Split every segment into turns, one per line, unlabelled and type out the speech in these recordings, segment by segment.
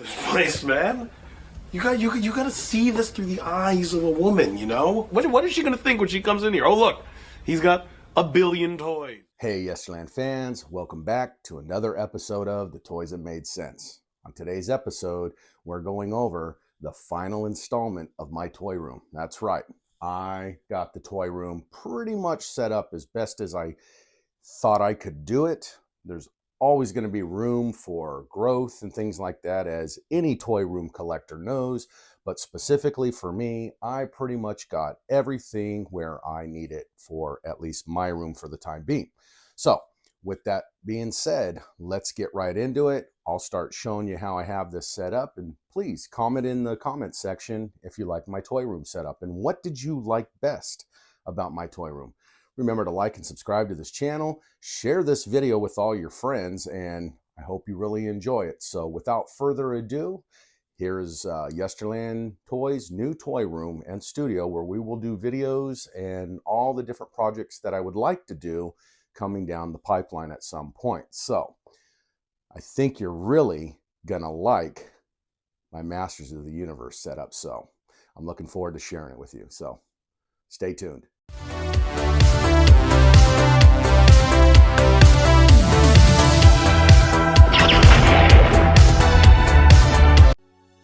this place, man. You gotta see this through the eyes of a woman, you know? What is she gonna think when she comes in here? Oh, look, he's got a billion toys.
Hey, Yesterland fans, welcome back to another episode of The Toys That Made Sense. On today's episode, we're going over the final installment of my toy room. That's right, I got the toy room pretty much set up as best as I thought I could do it. There's always going to be room for growth and things like that, as any toy room collector knows. But specifically for me, I pretty much got everything where I need it for at least my room for the time being. So with that being said, let's get right into it. I'll start showing you how I have this set up, and please comment in the comment section if you like my toy room setup and what did you like best about my toy room. Remember to like and subscribe to this channel, share this video with all your friends, and I hope you really enjoy it. So without further ado, here is Yesterland Toys' new toy room and studio, where we will do videos and all the different projects that I would like to do coming down the pipeline at some point. So I think you're really gonna like my Masters of the Universe setup. So I'm looking forward to sharing it with you. So stay tuned.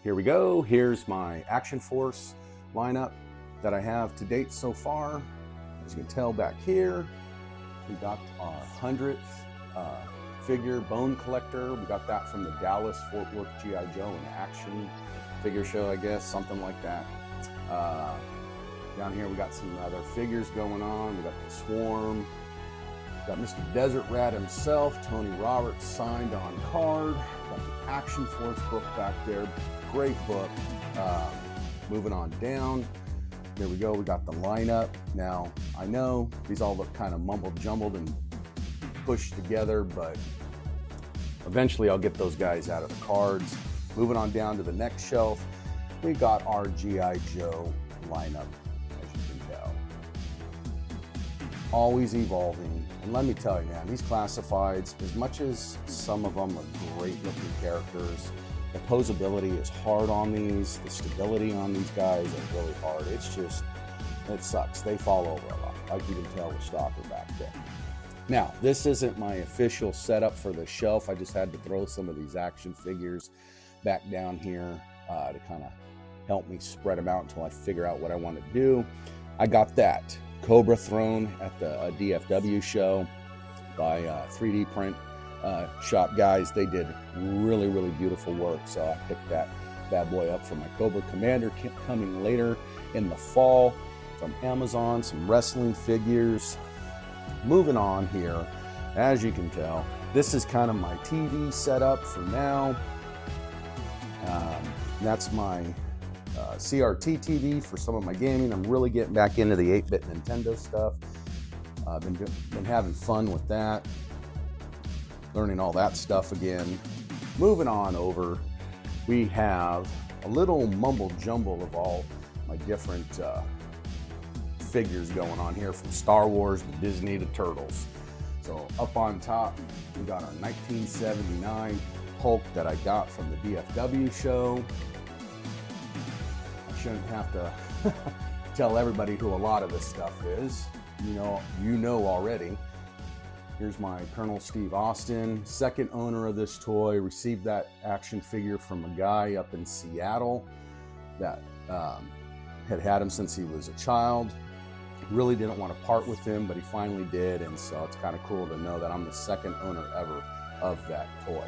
Here we go. Here's my Action Force lineup that I have to date so far. As you can tell back here, we got our 100th figure bone collector. We got that from the Dallas Fort Worth GIJOE and action figure show, I guess, something like that. Down here we got some other figures going on. We got the Swarm. Got Mr. Desert Rat himself, Tony Roberts signed on card. Got the Action Force book back there. Great book. Moving on down. Here we go. We got the lineup. Now, I know these all look kind of mumbled jumbled and pushed together, but eventually I'll get those guys out of the cards. Moving on down to the next shelf, we got our G.I. Joe lineup, as you can tell. Always evolving. And let me tell you, man, these classifieds, as much as some of them are great looking characters, the posability is hard on these. The stability on these guys are really hard. It's just, it sucks. They fall over a lot, like you can tell with Stalker back there. Now, this isn't my official setup for the shelf. I just had to throw some of these action figures back down here to kind of help me spread them out until I figure out what I want to do. I got that Cobra throne at the DFW show by 3D print shop guys. They did really beautiful work, so I picked that bad boy up for my Cobra Commander coming later in the fall from Amazon. Some wrestling figures. Moving on here, as you can tell, this is kind of my TV setup for now. That's my CRT TV for some of my gaming. I'm really getting back into the 8-bit Nintendo stuff. I've been having fun with that, learning all that stuff again. Moving on over, we have a little mumble jumble of all my different figures going on here, from Star Wars to Disney to Turtles. So up on top, we got our 1979 Hulk that I got from the DFW show. I shouldn't have to tell everybody who a lot of this stuff is. You know already. Here's my Colonel Steve Austin, second owner of this toy. Received that action figure from a guy up in Seattle that had him since he was a child. Really didn't want to part with him, but he finally did, and so it's kind of cool to know that I'm the second owner ever of that toy.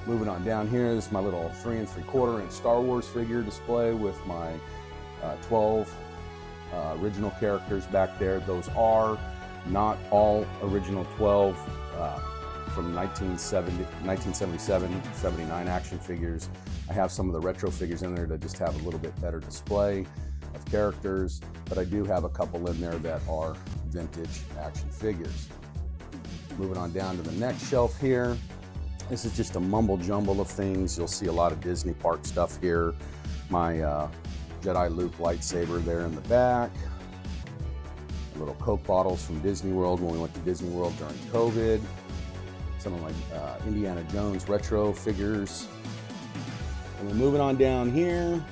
Moving on down here is my little 3 3/4 inch Star Wars figure display with my 12 original characters back there. Those are not all original 12 from 1977, 79 action figures. I have some of the retro figures in there to just have a little bit better display of characters, but I do have a couple in there that are vintage action figures. Moving on down to the next shelf here. This is just a mumble jumble of things. You'll see a lot of Disney park stuff here. My Jedi Luke lightsaber there in the back. Little Coke bottles from Disney World when we went to Disney World during COVID. some of my Indiana Jones retro figures. And we're moving on down here.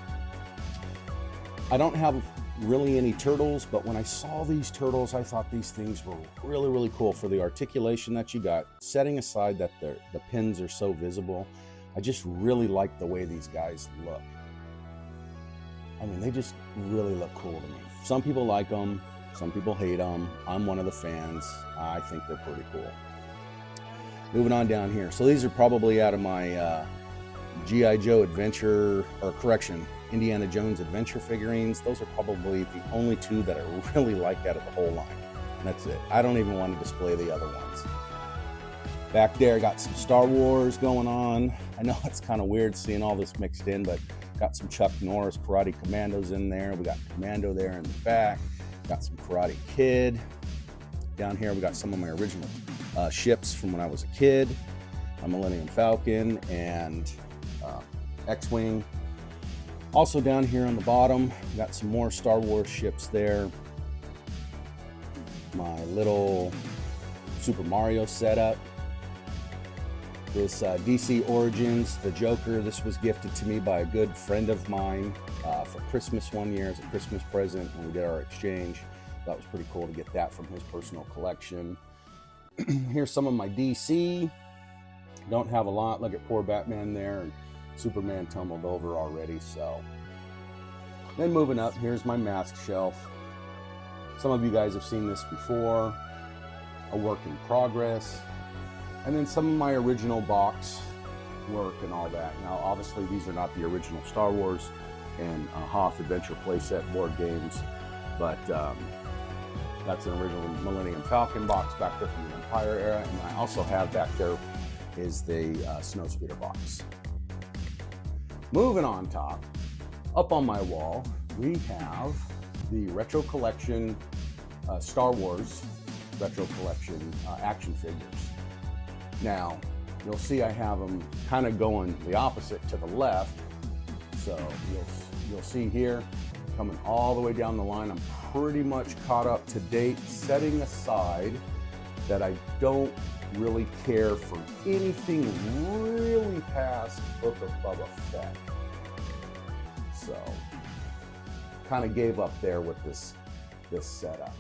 I don't have really any turtles, but when I saw these turtles, I thought these things were really, really cool for the articulation that you got. Setting aside that the pins are so visible, I just really like the way these guys look. I mean, they just really look cool to me. Some people like them, some people hate them. I'm one of the fans. I think they're pretty cool. Moving on down here. So these are probably out of my G.I. Joe Adventure, or correction, Indiana Jones Adventure figurines. Those are probably the only two that I really like out of the whole line. And that's it. I don't even want to display the other ones. Back there, got some Star Wars going on. I know it's kind of weird seeing all this mixed in, but got some Chuck Norris Karate Commandos in there. We got Commando there in the back. Got some Karate Kid. Down here, we got some of my original ships from when I was a kid. A Millennium Falcon and X-Wing. Also down here on the bottom, got some more Star Wars ships there. My little Super Mario setup. This DC Origins, the Joker, this was gifted to me by a good friend of mine for Christmas one year as a Christmas present when we did our exchange. That was pretty cool to get that from his personal collection. Here's some of my DC. Don't have a lot. Look at poor Batman there, and Superman tumbled over already. So then moving up, here's my mask shelf. Some of you guys have seen this before. A work in progress. And then some of my original box work and all that. Now, obviously, these are not the original Star Wars and Hoth Adventure playset board games, but that's an original Millennium Falcon box back there from the Empire era. And I also have back there is the Snowspeeder box. Moving on top, up on my wall, we have the Retro Collection Star Wars Retro Collection action figures. Now, you'll see I have them kind of going the opposite to the left. So you'll see here, coming all the way down the line, I'm pretty much caught up to date, setting aside that I don't really care for anything really past Book of Boba Fett. So, kind of gave up there with this setup.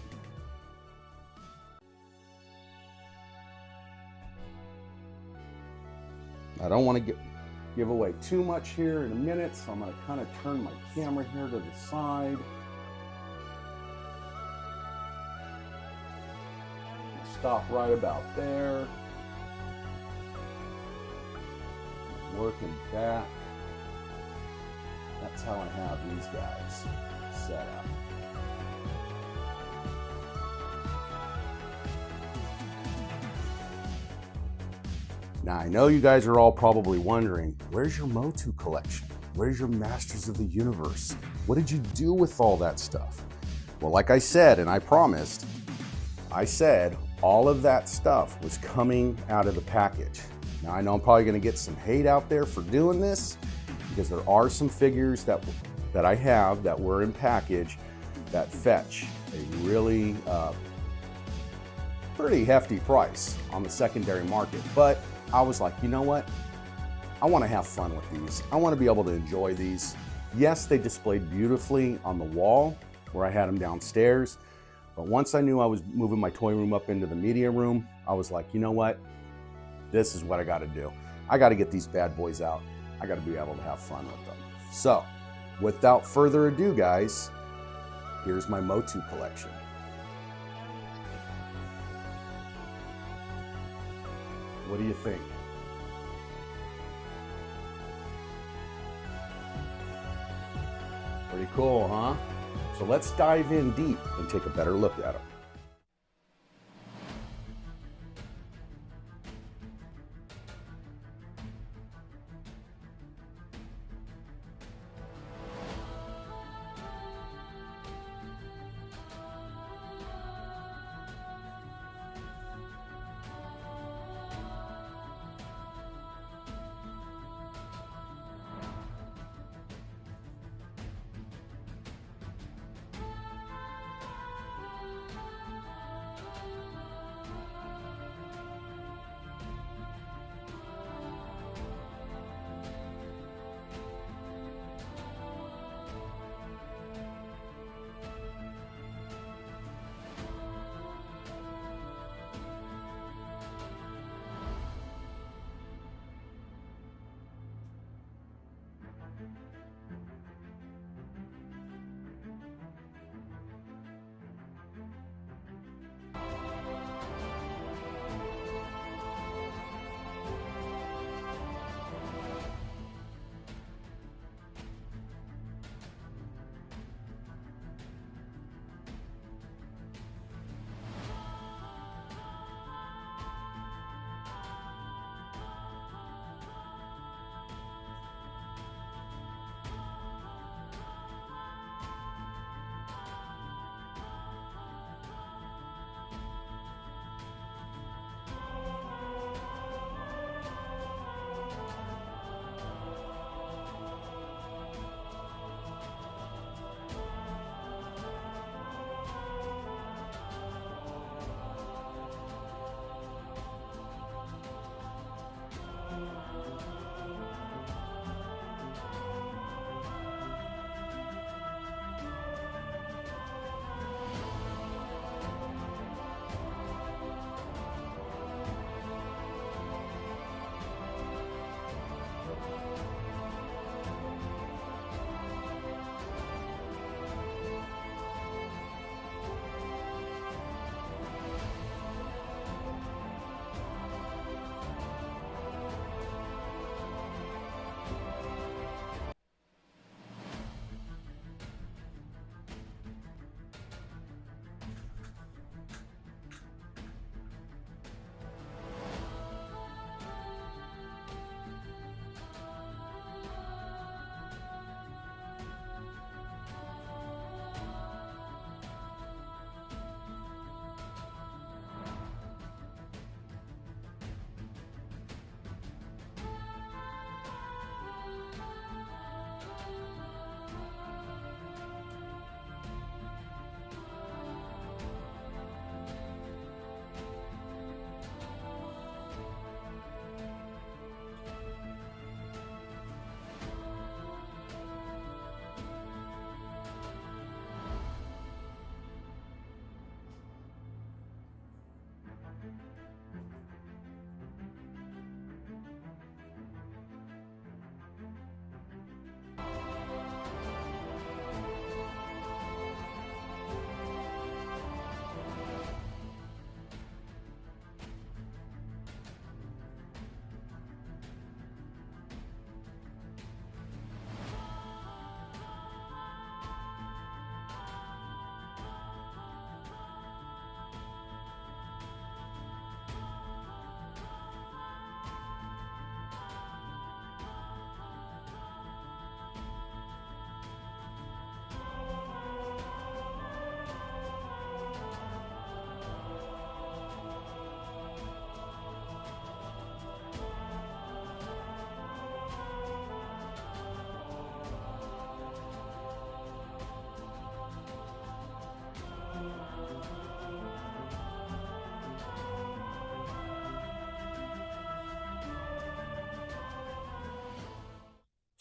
I don't want to give away too much here in a minute, so I'm going to kind of turn my camera here to the side. Stop right about there. Working back. That's how I have these guys set up. Now, I know you guys are all probably wondering, where's your Motu collection? Where's your Masters of the Universe? What did you do with all that stuff? Well, like I said, and I promised, I said all of that stuff was coming out of the package. Now, I know I'm probably going to get some hate out there for doing this, because there are some figures that I have that were in package that fetch a really pretty hefty price on the secondary market. But I was like, you know what? I want to have fun with these. I want to be able to enjoy these. Yes, they displayed beautifully on the wall where I had them downstairs. But once I knew I was moving my toy room up into the media room, I was like, you know what? This is what I got to do. I got to get these bad boys out. I got to be able to have fun with them. So, without further ado, guys, here's my Motu collection. What do you think? Pretty cool, huh? So let's dive in deep and take a better look at them.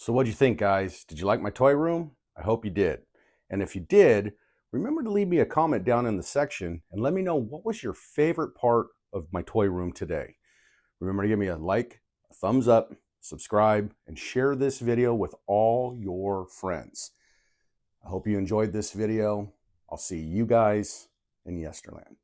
So what'd you think, guys? Did you like my toy room? I hope you did. And if you did, remember to leave me a comment down in the section and let me know what was your favorite part of my toy room today. Remember to give me a like, a thumbs up, subscribe, and share this video with all your friends. I hope you enjoyed this video. I'll see you guys in Yesterland.